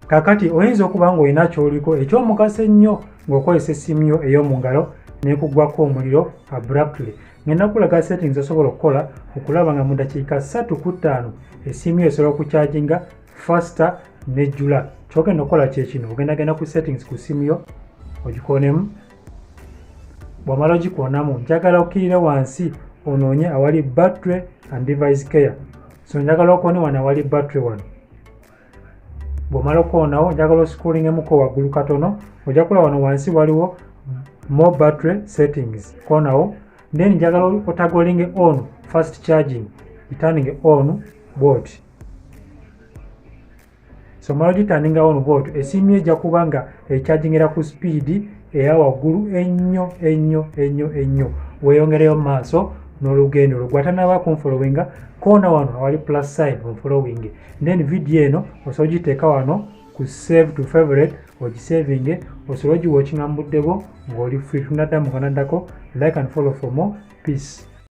Kakati oyinza okuba ng'olina ky'oliko eky'omugaso ennyo ng'okozesa essimu yo ey'omu ngalo n'ekuggwako omuliro abruptly. Ngenda kulaga settings osobola okukola okulaba nga mu dakiika 3 ku 5 essimu yo esobola okucharginga faster nejjula. Ky'ogenda okukola kye kino, ogendagenda ku settings ku ssimu yo ogikoonemu. Bw'omala ogikoonamu njagala okkirire wansi onoonye awali battery and device care. So njagala okoone wano awali battery wano. Bw'omala okoonawo njagala oscrollingemu waggulu katono, ojja kulaba wano wansi waliwo more battery settings. Koonawo then njagala otagolinge on fast charging, turning on bw'oti. So mala ogitandinga on bw'oti, essimu ejja kuba nga echargingira ku speed eya waggulu ennyo ennyo ennyo ennyo. Weeyongereyo mu maaso n'olugendo olwo. Gwatanaba kunfollowinga koona wano awali plus sign onfollowing. Then video eno osobola ogiteeka wano ku save to favorite ogisavinge, osobola ogiwatchinga mu budde bwo ng'oli free. Tunaddamu kanaddako like and follow for more. Peace.